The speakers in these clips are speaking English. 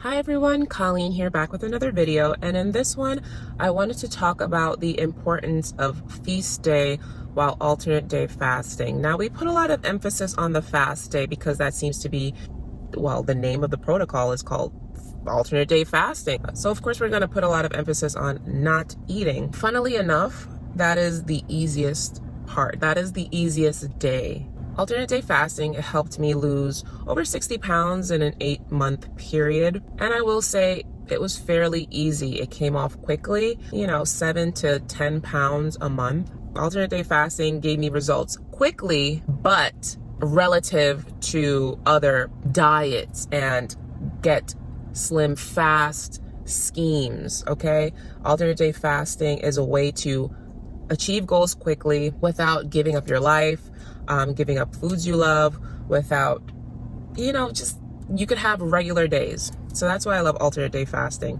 Hi everyone, Colleen here back with another video, and in this one I wanted to talk about the importance of feast day while alternate day fasting. Now we put a lot of emphasis on the fast day because that seems to be, well, the name of the protocol is called alternate day fasting. So of course we're going to put a lot of emphasis on not eating. Funnily enough, that is the easiest part. That is the easiest day. Alternate day fasting helped me lose over 60 pounds in an 8-month period. And I will say it was fairly easy. It came off quickly, 7 to 10 pounds a month. Alternate day fasting gave me results quickly, but relative to other diets and get slim fast schemes, okay? Alternate day fasting is a way to achieve goals quickly without giving up your life, giving up foods you love, without, you could have regular days. So that's why I love alternate day fasting.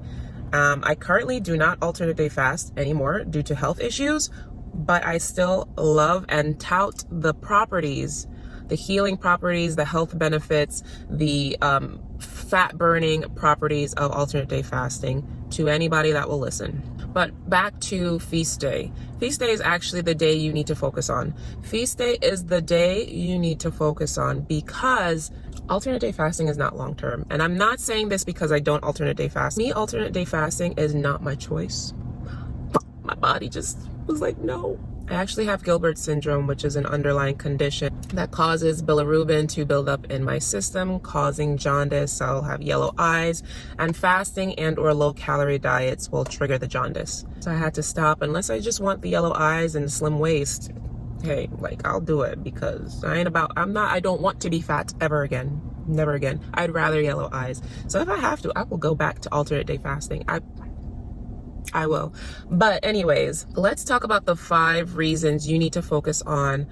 I currently do not alternate day fast anymore due to health issues, but I still love and tout the properties, the healing properties, the health benefits, the fat burning properties of alternate day fasting to anybody that will listen. But back to feast day. Feast day is actually the day you need to focus on. Feast day is the day you need to focus on because alternate day fasting is not long term. And I'm not saying this because I don't alternate day fast. Me, alternate day fasting is not my choice. My body just was like, no. I actually have Gilbert syndrome, which is an underlying condition that causes bilirubin to build up in my system, causing jaundice. I'll have yellow eyes, and fasting and or low calorie diets will trigger the jaundice. So I had to stop unless I just want the yellow eyes and slim waist. Hey, I'll do it because I don't want to be fat ever again. Never again. I'd rather yellow eyes. So if I have to, I will go back to alternate day fasting. I will. But anyways, let's talk about the 5 reasons you need to focus on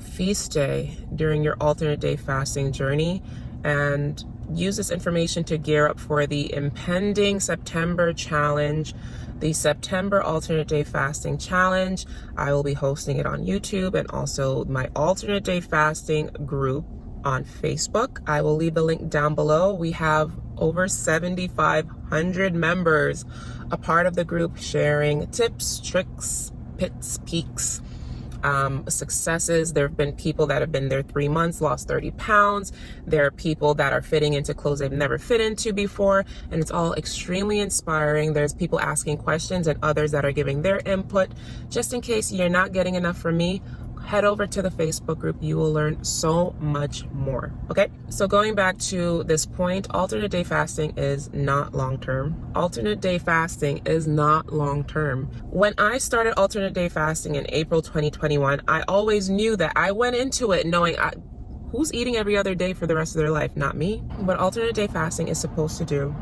feast day during your alternate day fasting journey, and use this information to gear up for the impending September challenge, the September alternate day fasting challenge. I will be hosting it on YouTube and also my alternate day fasting group on Facebook. I will leave the link down below. We have over 7,500 members a part of the group, sharing tips, tricks, pits, peaks, successes. There have been people that have been there 3 months, lost 30 pounds. There are people that are fitting into clothes they've never fit into before, and it's all extremely inspiring. There's people asking questions and others that are giving their input. Just in case you're not getting enough from me, head over to the Facebook group. You will learn so much more. Okay, so going back to this point, alternate day fasting is not long-term. Alternate day fasting is not long-term. When I started alternate day fasting in April 2021, I always knew that I went into it knowing who's eating every other day for the rest of their life? Not me. What alternate day fasting is supposed to do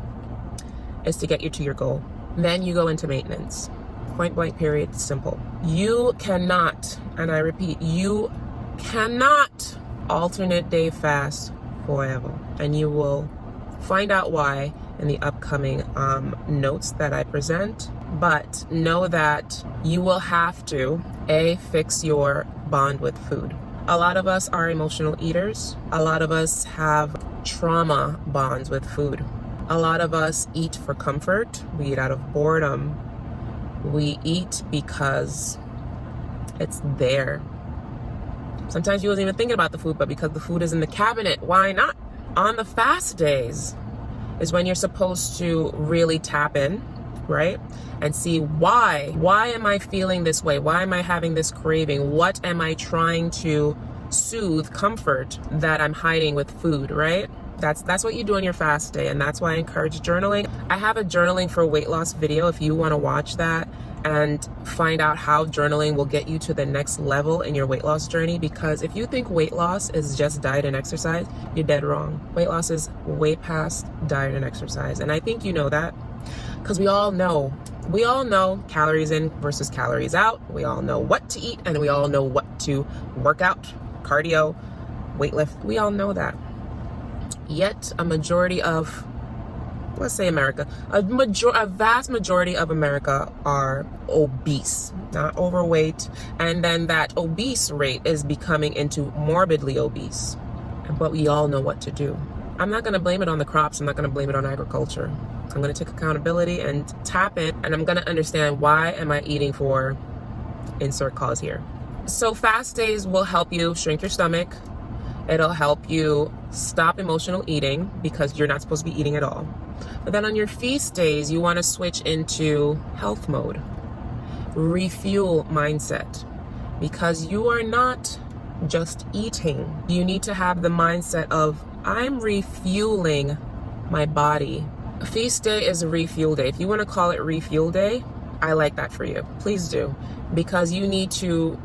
is to get you to your goal. Then you go into maintenance. Point blank, period, simple. You cannot, and I repeat, you cannot alternate day fast forever. And you will find out why in the upcoming notes that I present. But know that you will have to, fix your bond with food. A lot of us are emotional eaters. A lot of us have trauma bonds with food. A lot of us eat for comfort. We eat out of boredom. We eat because it's there. Sometimes you wasn't even thinking about the food, but because the food is in the cabinet, why not? On the fast days is when you're supposed to really tap in, right? And see why. Why am I feeling this way? Why am I having this craving? What am I trying to soothe, comfort that I'm hiding with food, right? That's what you do on your fast day, and that's why I encourage journaling. I have a journaling for weight loss video if you want to watch that and find out how journaling will get you to the next level in your weight loss journey, because if you think weight loss is just diet and exercise, you're dead wrong. Weight loss is way past diet and exercise, and I think you know that because we all know calories in versus calories out. We all know what to eat, and we all know what to work out, cardio, weight lift. We all know that. Yet a majority of, let's say America, a vast majority of America are obese, not overweight. And then that obese rate is becoming into morbidly obese. But we all know what to do. I'm not going to blame it on the crops. I'm not going to blame it on agriculture. I'm going to take accountability and tap in, and I'm going to understand, why am I eating for insert cause here. So fast days will help you shrink your stomach. It'll help you stop emotional eating because you're not supposed to be eating at all. But then on your feast days, you want to switch into health mode, refuel mindset, because you are not just eating. You need to have the mindset of, I'm refueling my body. A feast day is a refuel day. If you want to call it refuel day, I like that for you. Please do, because you need to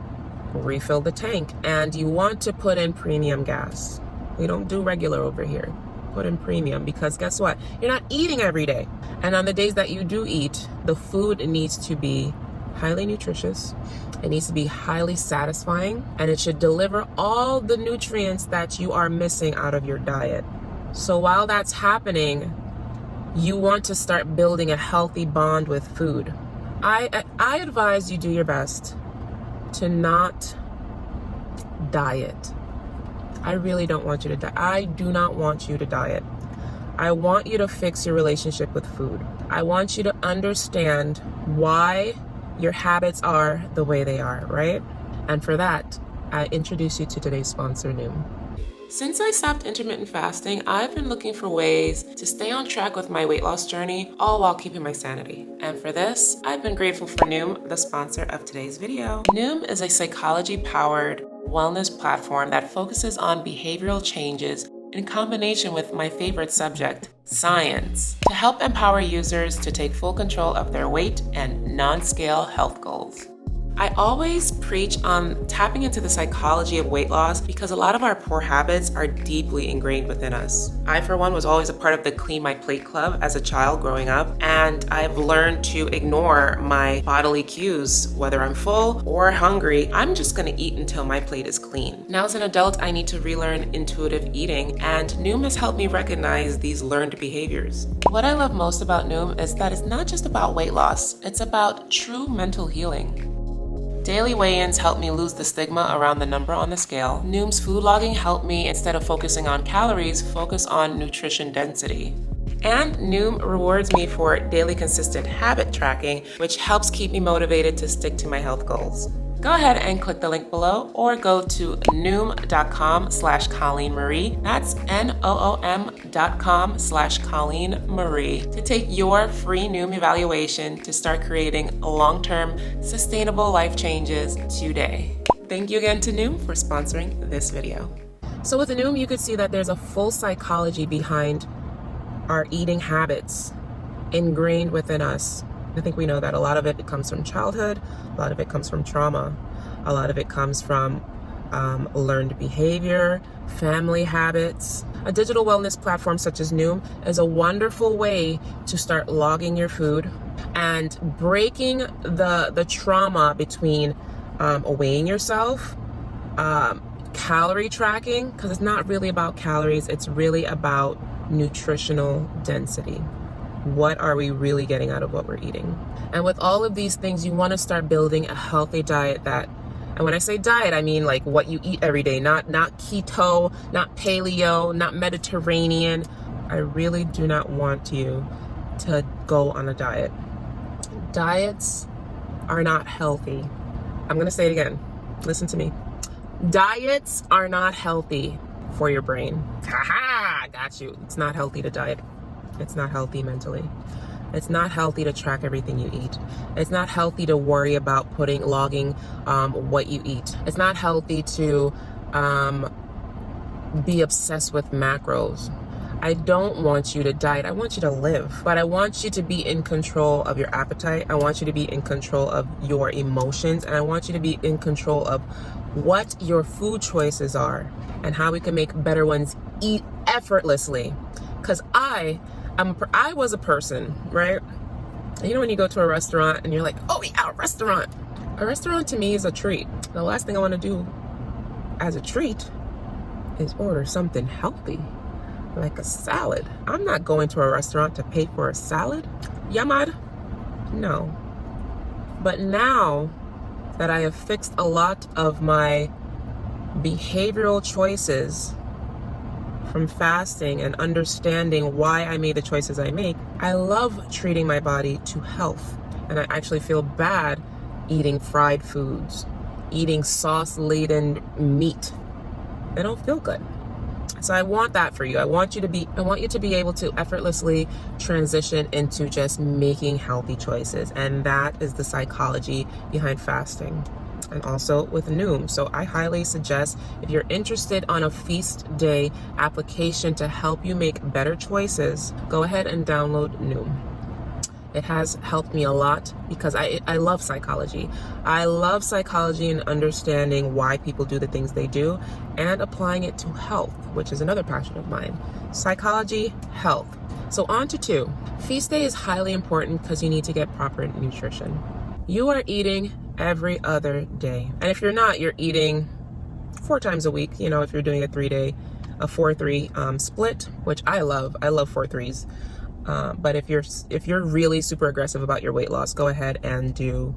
refill the tank, and you want to put in premium gas. We don't do regular over here. Put in premium, because guess what? You're not eating every day. And on the days that you do eat, the food needs to be highly nutritious. It needs to be highly satisfying, and it should deliver all the nutrients that you are missing out of your diet. So while that's happening, you want to start building a healthy bond with food. I advise you do your best to not diet. I really don't want you to diet. I do not want you to diet. I want you to fix your relationship with food. I want you to understand why your habits are the way they are, right? And for that, I introduce you to today's sponsor, Noom. Since I stopped intermittent fasting, I've been looking for ways to stay on track with my weight loss journey, all while keeping my sanity. And for this, I've been grateful for Noom, the sponsor of today's video. Noom is a psychology-powered wellness platform that focuses on behavioral changes in combination with my favorite subject, science, to help empower users to take full control of their weight and non-scale health goals. I always preach on tapping into the psychology of weight loss because a lot of our poor habits are deeply ingrained within us. I, for one, was always a part of the Clean My Plate Club as a child growing up, and I've learned to ignore my bodily cues. Whether I'm full or hungry, I'm just gonna eat until my plate is clean. Now as an adult, I need to relearn intuitive eating, and Noom has helped me recognize these learned behaviors. What I love most about Noom is that it's not just about weight loss, it's about true mental healing. Daily weigh-ins helped me lose the stigma around the number on the scale. Noom's food logging helped me, instead of focusing on calories, focus on nutrition density. And Noom rewards me for daily consistent habit tracking, which helps keep me motivated to stick to my health goals. Go ahead and click the link below or go to noom.com/Colleen Marie. That's NOOM.com/Colleen Marie to take your free Noom evaluation to start creating long-term sustainable life changes today. Thank you again to Noom for sponsoring this video. So with Noom, you could see that there's a full psychology behind our eating habits ingrained within us. I think we know that a lot of it comes from childhood, a lot of it comes from trauma, a lot of it comes from learned behavior, family habits. A digital wellness platform such as Noom is a wonderful way to start logging your food and breaking the trauma between weighing yourself, calorie tracking, because it's not really about calories, it's really about nutritional density. What are we really getting out of what we're eating? And with all of these things, you want to start building a healthy diet that, and when I say diet, I mean like what you eat every day, not keto, not paleo, not Mediterranean. I really do not want you to go on a diet. Diets are not healthy. I'm going to say it again. Listen to me. Diets are not healthy for your brain. Haha, got you. It's not healthy to diet. It's not healthy mentally. It's not healthy to track everything you eat. It's not healthy to worry about logging what you eat. It's not healthy to be obsessed with macros. I don't want you to diet. I want you to live. But I want you to be in control of your appetite. I want you to be in control of your emotions. And I want you to be in control of what your food choices are and how we can make better ones eat effortlessly. Because I was a person, right? You know when you go to a restaurant and you're like, oh yeah, a restaurant. A restaurant to me is a treat. The last thing I want to do as a treat is order something healthy, like a salad. I'm not going to a restaurant to pay for a salad. Yamad? No. But now that I have fixed a lot of my behavioral choices from fasting and understanding why I made the choices I make, I love treating my body to health. And I actually feel bad eating fried foods, eating sauce-laden meat. I don't feel good. So I want that for you. I want you to be able to effortlessly transition into just making healthy choices. And that is the psychology behind fasting. And also with Noom. So I highly suggest, if you're interested on a feast day application to help you make better choices, go ahead and download Noom. It has helped me a lot because I love psychology. I love psychology and understanding why people do the things they do and applying it to health, which is another passion of mine. Psychology, health. So on to 2. Feast day is highly important because you need to get proper nutrition. You are eating every other day. And if you're not, you're eating 4 times a week. You know, if you're doing a 4-3 split, which I love 4-3s. But if you're really super aggressive about your weight loss, go ahead and do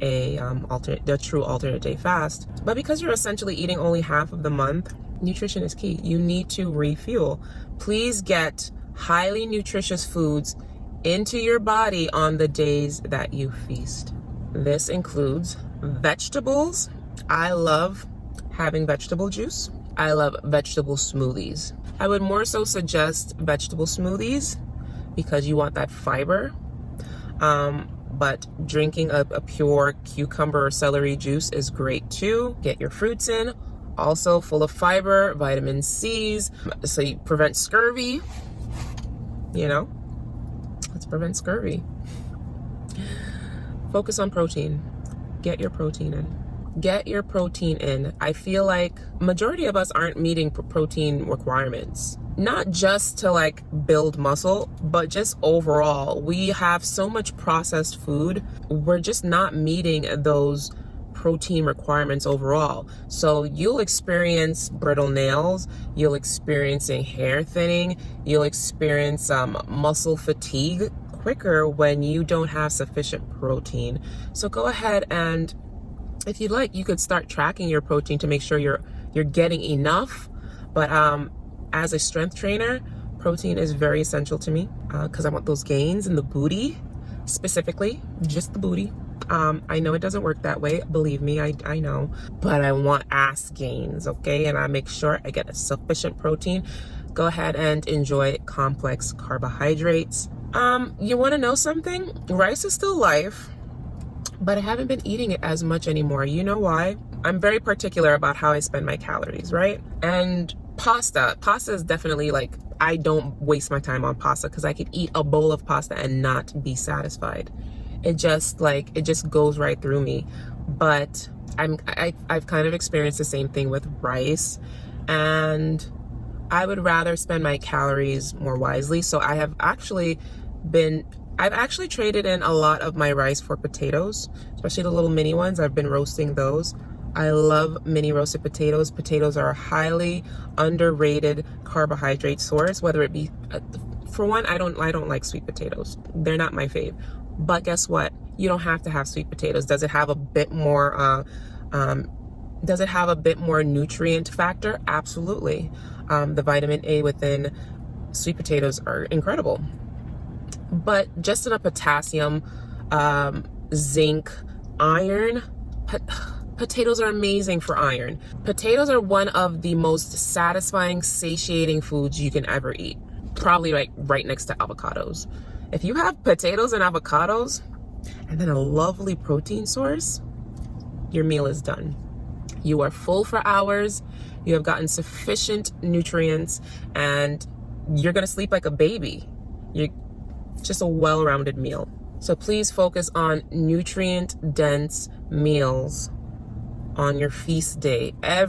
the true alternate day fast. But because you're essentially eating only half of the month, nutrition is key. You need to refuel. Please get highly nutritious foods into your body on the days that you feast. This includes vegetables. I love having vegetable juice. I love vegetable smoothies. I would more so suggest vegetable smoothies because you want that fiber. But drinking a pure cucumber or celery juice is great too. Get your fruits in. Also full of fiber, vitamin C's, so you prevent scurvy. You know, let's prevent scurvy. Focus on protein. Get your protein in. Get your protein in. I feel like majority of us aren't meeting protein requirements. Not just to like build muscle, but just overall. We have so much processed food. We're just not meeting those protein requirements overall. So you'll experience brittle nails, you'll experience hair thinning, you'll experience muscle fatigue quicker when you don't have sufficient protein. So go ahead and, if you'd like, you could start tracking your protein to make sure you're getting enough. But as a strength trainer, protein is very essential to me because I want those gains in the booty, specifically, just the booty. I know it doesn't work that way. Believe me, I know. But I want ass gains, okay? And I make sure I get a sufficient protein. Go ahead and enjoy complex carbohydrates. You want to know something? Rice is still life, but I haven't been eating it as much anymore. You know why? I'm very particular about how I spend my calories, right? And pasta is definitely like, I don't waste my time on pasta because I could eat a bowl of pasta and not be satisfied. It just goes right through me. But I've kind of experienced the same thing with rice, and I would rather spend my calories more wisely. So I've actually traded in a lot of my rice for potatoes, especially the little mini ones. I've been roasting those. I love mini roasted potatoes. Potatoes are a highly underrated carbohydrate source, whether it be, for one, I don't like sweet potatoes. They're not my fave. But guess what? You don't have to have sweet potatoes. Does it have a bit more nutrient factor? Absolutely. The vitamin A within sweet potatoes are incredible. But just enough potassium, zinc, iron. Potatoes are amazing for iron. Potatoes are one of the most satisfying, satiating foods you can ever eat. Probably right next to avocados. If you have potatoes and avocados, and then a lovely protein source, your meal is done. You are full for hours, you have gotten sufficient nutrients, and you're gonna sleep like a baby. You're just a well-rounded meal. So please focus on nutrient-dense meals on your feast day. I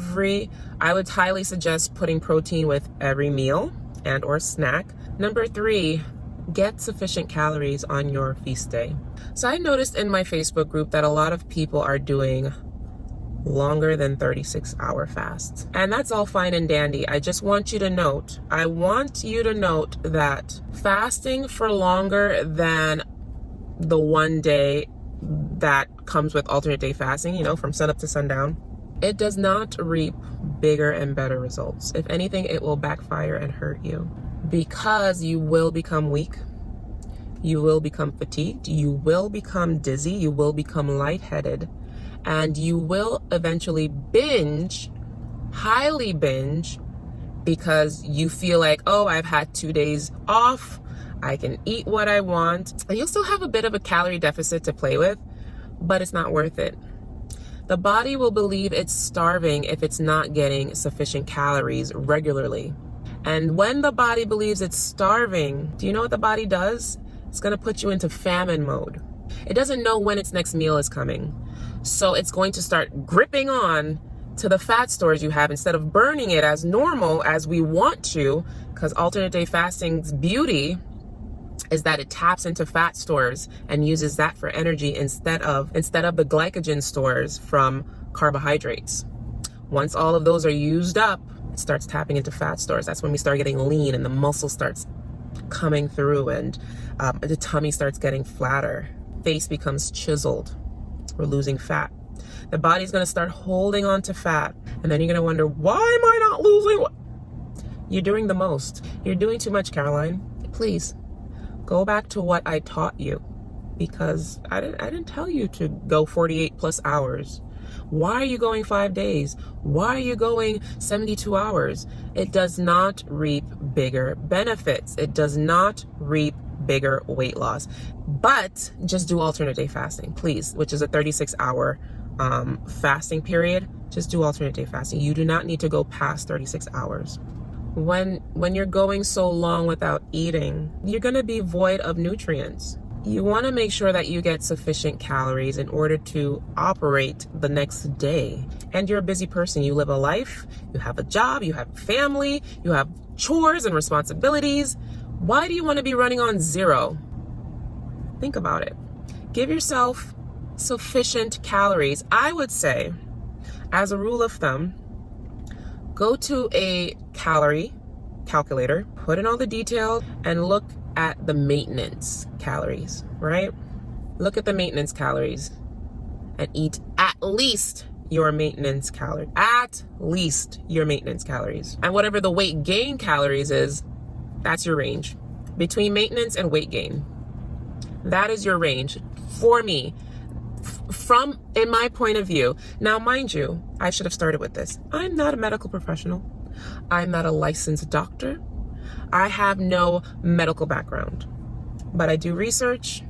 would highly suggest putting protein with every meal and or snack. Number 3, get sufficient calories on your feast day. So I noticed in my Facebook group that a lot of people are doing longer than 36-hour fasts. And that's all fine and dandy. I want you to note that fasting for longer than the one day that comes with alternate day fasting, from sunup to sundown, It does not reap bigger and better results. If anything, it will backfire and hurt you, because you will become weak. You will become fatigued. You will become dizzy. You will become lightheaded. And you will eventually binge, highly binge, because you feel like, oh, I've had 2 days off. I can eat what I want. And you'll still have a bit of a calorie deficit to play with, but it's not worth it. The body will believe it's starving if it's not getting sufficient calories regularly. And when the body believes it's starving, do you know what the body does? It's going to put you into famine mode. It doesn't know when its next meal is coming. So it's going to start gripping on to the fat stores you have instead of burning it as normal as we want to, because alternate day fasting's beauty is that it taps into fat stores and uses that for energy instead of the glycogen stores from carbohydrates. Once all of those are used up, it starts tapping into fat stores. That's when we start getting lean and the muscle starts coming through, and the tummy starts getting flatter. Face becomes chiseled. We're losing fat. The body's going to start holding on to fat, and then you're going to wonder, why am I not losing? You're doing the most. You're doing too much, Caroline. Please go back to what I taught you, because I didn't tell you to go 48 plus hours. Why are you going 5 days? Why are you going 72 hours? It does not reap bigger benefits. It does not reap bigger weight loss. But just do alternate day fasting, please, which is a 36-hour fasting period. Just do alternate day fasting. You do not need to go past 36 hours. When you're going so long without eating, you're going to be void of nutrients. You want to make sure that you get sufficient calories in order to operate the next day. And you're a busy person. You live a life, you have a job, you have family, you have chores and responsibilities. Why do you want to be running on zero? Think about it. Give yourself sufficient calories. I would say, as a rule of thumb, go to a calorie calculator, put in all the details, and look at the maintenance calories, right? Look at the maintenance calories and eat at least your maintenance calories. At least your maintenance calories. And whatever the weight gain calories is, that's your range. Between maintenance and weight gain. That is your range for me. From, in my point of view. Now, mind you, I should have started with this. I'm not a medical professional. I'm not a licensed doctor. I have no medical background, but I do research.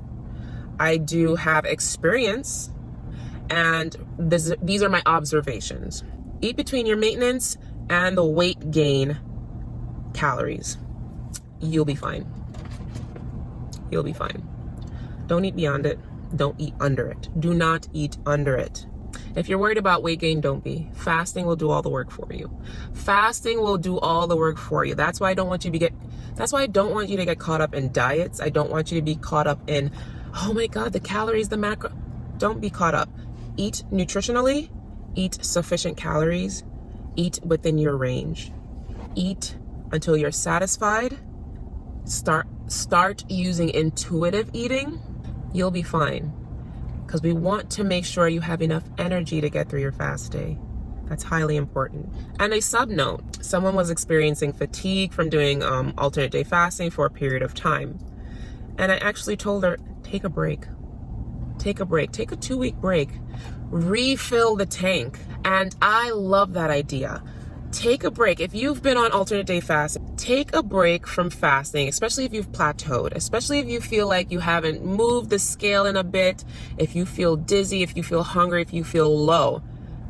I do have experience, and these are my observations. Eat between your maintenance and the weight gain calories. You'll be fine. You'll be fine. Don't eat beyond it. Don't eat under it. Do not eat under it. If you're worried about weight gain, don't be. Fasting will do all the work for you. Fasting will do all the work for you. That's why I don't want you to get caught up in diets. I don't want you to be caught up in, oh my God, the calories, the macro. Don't be caught up. Eat nutritionally, eat sufficient calories, eat within your range. Eat until you're satisfied. Start using intuitive eating. You'll be fine. Because we want to make sure you have enough energy to get through your fast day. That's highly important. And a sub note, someone was experiencing fatigue from doing alternate day fasting for a period of time. And I actually told her, take a break. Take a break. Take a 2-week break. Refill the tank. And I love that idea. Take a break. If you've been on alternate day fasting, take a break from fasting, especially if you've plateaued, especially if you feel like you haven't moved the scale in a bit, if you feel dizzy, if you feel hungry, if you feel low.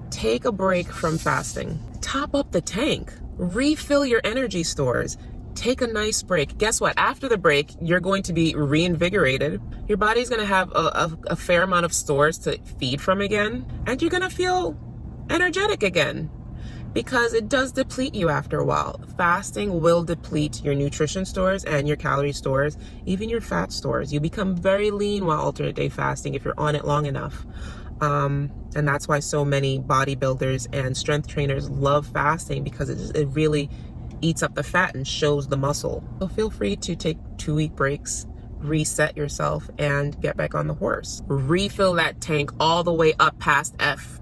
Take a break from fasting. Top up the tank. Refill your energy stores. Take a nice break. Guess what? After the break, you're going to be reinvigorated. Your body's going to have a fair amount of stores to feed from again, and you're going to feel energetic again. Because it does deplete you after a while. Fasting will deplete your nutrition stores and your calorie stores, even your fat stores. You become very lean while alternate day fasting if you're on it long enough. And that's why so many bodybuilders and strength trainers love fasting, because it really eats up the fat and shows the muscle. So feel free to take 2-week breaks, reset yourself, and get back on the horse. Refill that tank all the way up past F.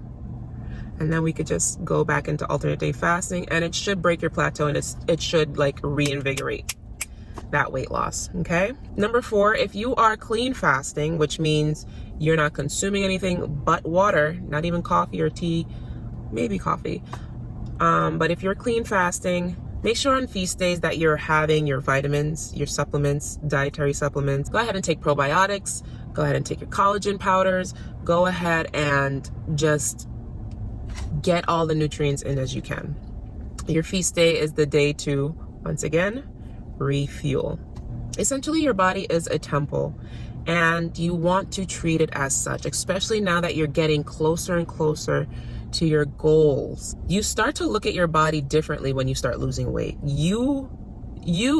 And then we could just go back into alternate day fasting, and it should break your plateau, and it should like reinvigorate that weight loss. Okay. Number 4, if you are clean fasting, which means you're not consuming anything but water, not even coffee or tea, maybe coffee. But if you're clean fasting, make sure on feast days that you're having your vitamins, your supplements, dietary supplements. Go ahead and take probiotics. Go ahead and take your collagen powders. Go ahead and just get all the nutrients in as you can. Your feast day is the day to, once again, refuel. Essentially, your body is a temple, and you want to treat it as such, especially now that you're getting closer and closer to your goals. You start to look at your body differently when you start losing weight. You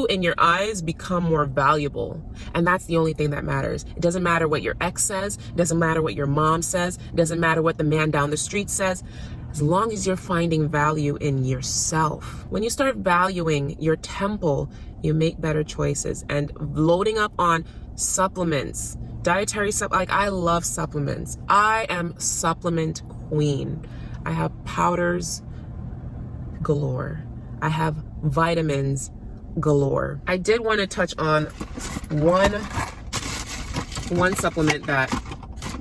in your eyes become more valuable, and that's the only thing that matters. It doesn't matter what your ex says, it doesn't matter what your mom says, it doesn't matter what the man down the street says, as long as you're finding value in yourself. When you start valuing your temple, you make better choices. And loading up on supplements, dietary like I love supplements. I am supplement queen. I have powders galore. I have vitamins galore. I did want to touch on one supplement that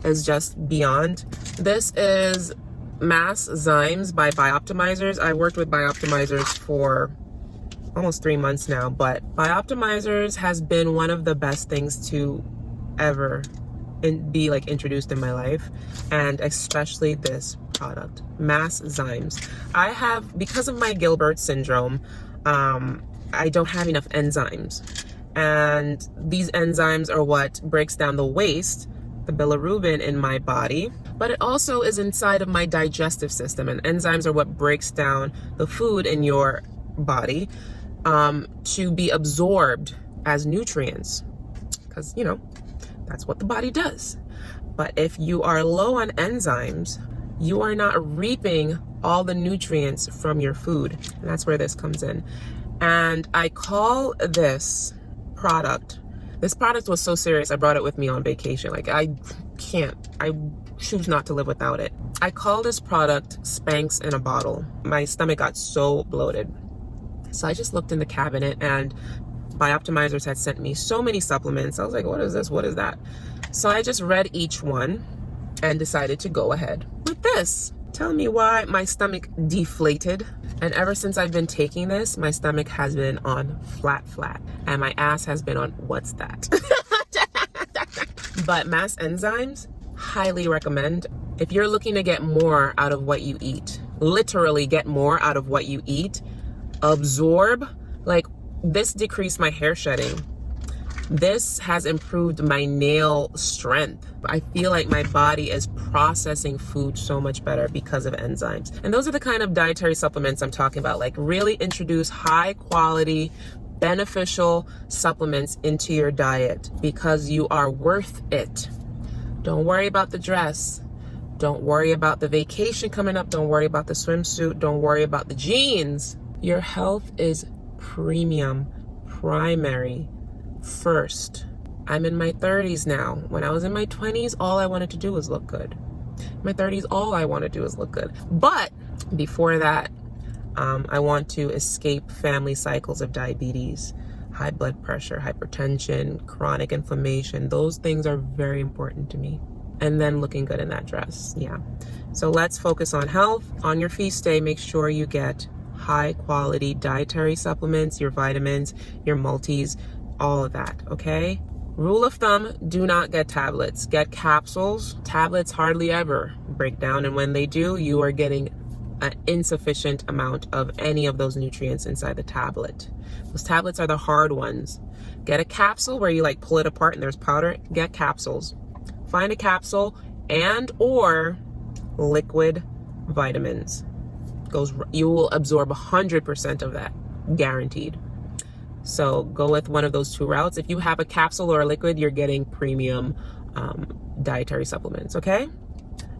is just beyond. This is Mass Zymes by Bioptimizers. I worked with Bioptimizers for almost 3 months now, but Bioptimizers has been one of the best things to ever be like introduced in my life, and especially this product, Mass Zymes. I have, because of my Gilbert syndrome, I don't have enough enzymes, and these enzymes are what breaks down the waste, the bilirubin in my body, but it also is inside of my digestive system, and enzymes are what breaks down the food in your body to be absorbed as nutrients, because that's what the body does. But if you are low on enzymes, you are not reaping all the nutrients from your food, and that's where this comes in. And I call this product was so serious, I brought it with me on vacation. Like I choose not to live without it. I call this product Spanx in a bottle. My stomach got so bloated. So I just looked in the cabinet, and Bioptimizers had sent me so many supplements. I was like, what is this? What is that? So I just read each one and decided to go ahead with this. Tell me why my stomach deflated. And ever since I've been taking this, my stomach has been on flat. And my ass has been on what's that? But Mass Enzymes, highly recommend. If you're looking to get more out of what you eat, literally get more out of what you eat, absorb, like this decreased my hair shedding. This has improved my nail strength. I feel like my body is processing food so much better because of enzymes. And those are the kind of dietary supplements I'm talking about. Like really introduce high quality, beneficial supplements into your diet because you are worth it. Don't worry about the dress. Don't worry about the vacation coming up. Don't worry about the swimsuit. Don't worry about the jeans. Your health is premium, primary, first. I'm in my 30s now. When I was in my 20s, all I wanted to do was look good. In my 30s, all I want to do is look good. But before that, I want to escape family cycles of diabetes, high blood pressure, hypertension, chronic inflammation. Those things are very important to me. And then looking good in that dress. Yeah. So let's focus on health. On your feast day, make sure you get high quality dietary supplements, your vitamins, your multis, all of that, okay? Rule of thumb, do not get tablets. Get capsules. Tablets hardly ever break down, and when they do, you are getting an insufficient amount of any of those nutrients inside the tablet. Those tablets are the hard ones. Get a capsule where you like pull it apart and there's powder. Get capsules. Find a capsule and or liquid vitamins. You will absorb 100% of that, guaranteed. So go with one of those two routes. If you have a capsule or a liquid, you're getting premium dietary supplements, okay?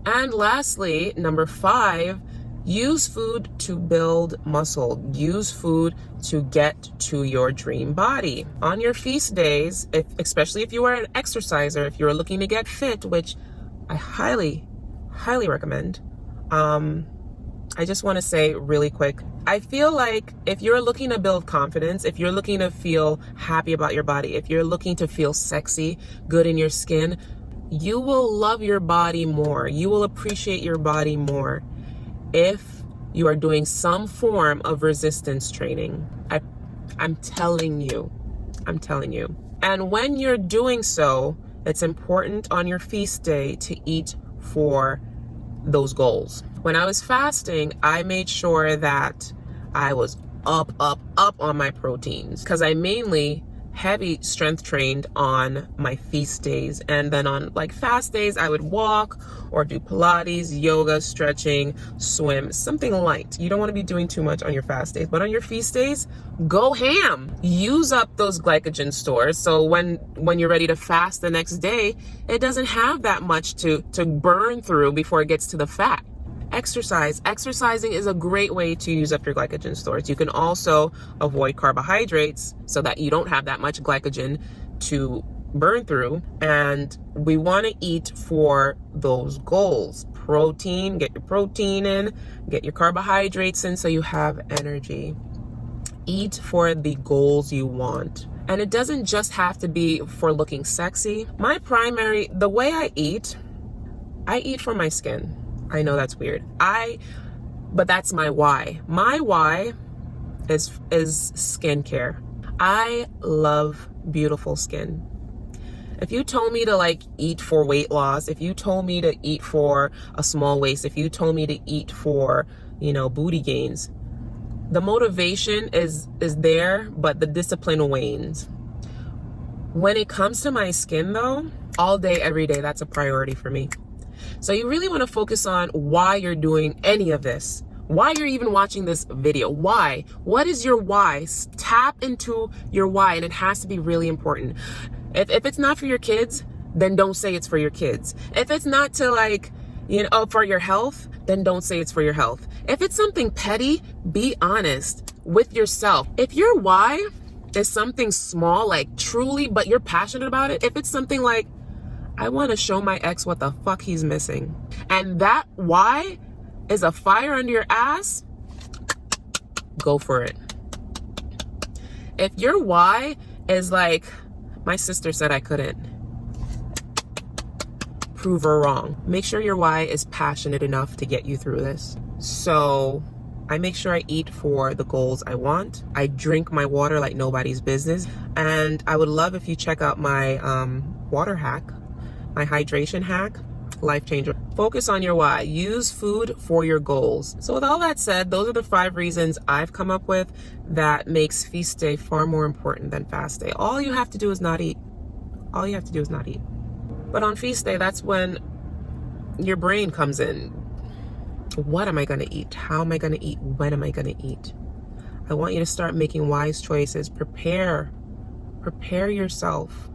And lastly, number 5, use food to build muscle. Use food to get to your dream body. On your feast days, especially if you are an exerciser, if you're looking to get fit, which I highly, highly recommend, I just want to say really quick, I feel like if you're looking to build confidence, if you're looking to feel happy about your body, if you're looking to feel sexy, good in your skin, you will love your body more. You will appreciate your body more if you are doing some form of resistance training. I'm telling you. And when you're doing so, it's important on your feast day to eat for those goals. When I was fasting, I made sure that I was up on my proteins, because I mainly heavy strength trained on my feast days, and then on like fast days I would walk or do Pilates, yoga, stretching, swim, something light. You don't want to be doing too much on your fast days, but on your feast days, go ham. Use up those glycogen stores, so when you're ready to fast the next day, it doesn't have that much to burn through before it gets to the fat. Exercising is a great way to use up your glycogen stores. You can also avoid carbohydrates so that you don't have that much glycogen to burn through. And we want to eat for those goals. Protein, get your protein in, get your carbohydrates in so you have energy. Eat for the goals you want. And it doesn't just have to be for looking sexy. The way I eat for my skin. I know that's weird. But that's my why. My why is skincare. I love beautiful skin. If you told me to like eat for weight loss, if you told me to eat for a small waist, if you told me to eat for, booty gains, the motivation is there, but the discipline wanes. When it comes to my skin though, all day, every day, that's a priority for me. So you really want to focus on why you're doing any of this, why you're even watching this video. Why? What is your why? Tap into your why, and it has to be really important. If it's not for your kids, then don't say it's for your kids. If it's not to for your health, then don't say it's for your health. If it's something petty, be honest with yourself. If your why is something small, like truly, but you're passionate about it, if it's something like, I want to show my ex what the fuck he's missing, and that why is a fire under your ass, go for it. If your why is like, my sister said I couldn't, prove her wrong. Make sure your why is passionate enough to get you through this. So I make sure I eat for the goals I want. I drink my water like nobody's business. And I would love if you check out my water hack, my hydration hack, life changer. Focus on your why. Use food for your goals. So with all that said, those are the 5 reasons I've come up with that makes feast day far more important than fast day. All you have to do is not eat. But on feast day, that's when your brain comes in. What am I going to eat? How am I going to eat? When am I going to eat? I want you to start making wise choices. Prepare yourself.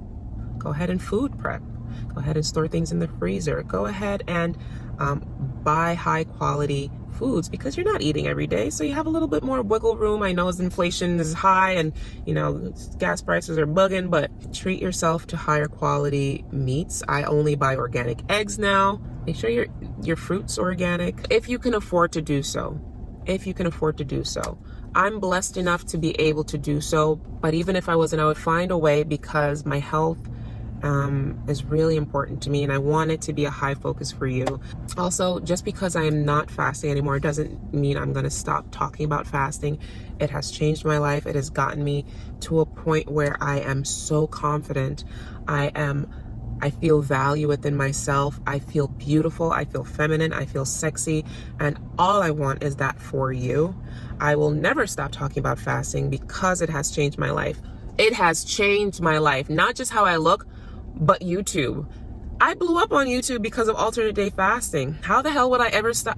Go ahead and food prep. Go ahead and store things in the freezer. Go ahead and buy high quality foods, because you're not eating every day, so you have a little bit more wiggle room. I know as inflation is high and gas prices are bugging, but treat yourself to higher quality meats. I only buy organic eggs now. Make sure your fruit's organic if you can afford to do so. I'm blessed enough to be able to do so, but even if I wasn't, I would find a way, because my health is really important to me, and I want it to be a high focus for you. Also, just because I am not fasting anymore doesn't mean I'm going to stop talking about fasting. It has changed my life. It has gotten me to a point where I am so confident. I feel value within myself. I feel beautiful. I feel feminine. I feel sexy. And all I want is that for you. I will never stop talking about fasting because it has changed my life. It has changed my life, not just how I look, but YouTube. I blew up on YouTube because of alternate day fasting. How the hell would I ever stop?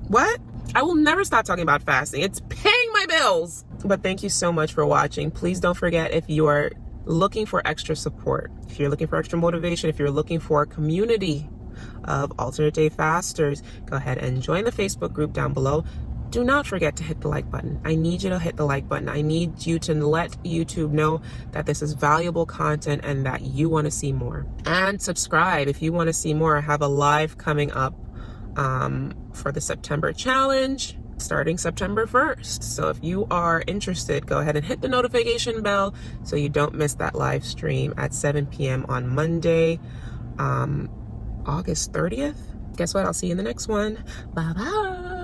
What? I will never stop talking about fasting. It's paying my bills. But thank you so much for watching. Please don't forget, if you are looking for extra support, if you're looking for extra motivation, if you're looking for a community of alternate day fasters, go ahead and join the Facebook group down below. Do not forget to hit the like button. I need you to hit the like button. I need you to let YouTube know that this is valuable content and that you want to see more. And subscribe if you want to see more. I have a live coming up for the September challenge. starting September 1st. So if you are interested, go ahead and hit the notification bell so you don't miss that live stream at 7 p.m. on Monday, August 30th. Guess what? I'll see you in the next one. Bye bye.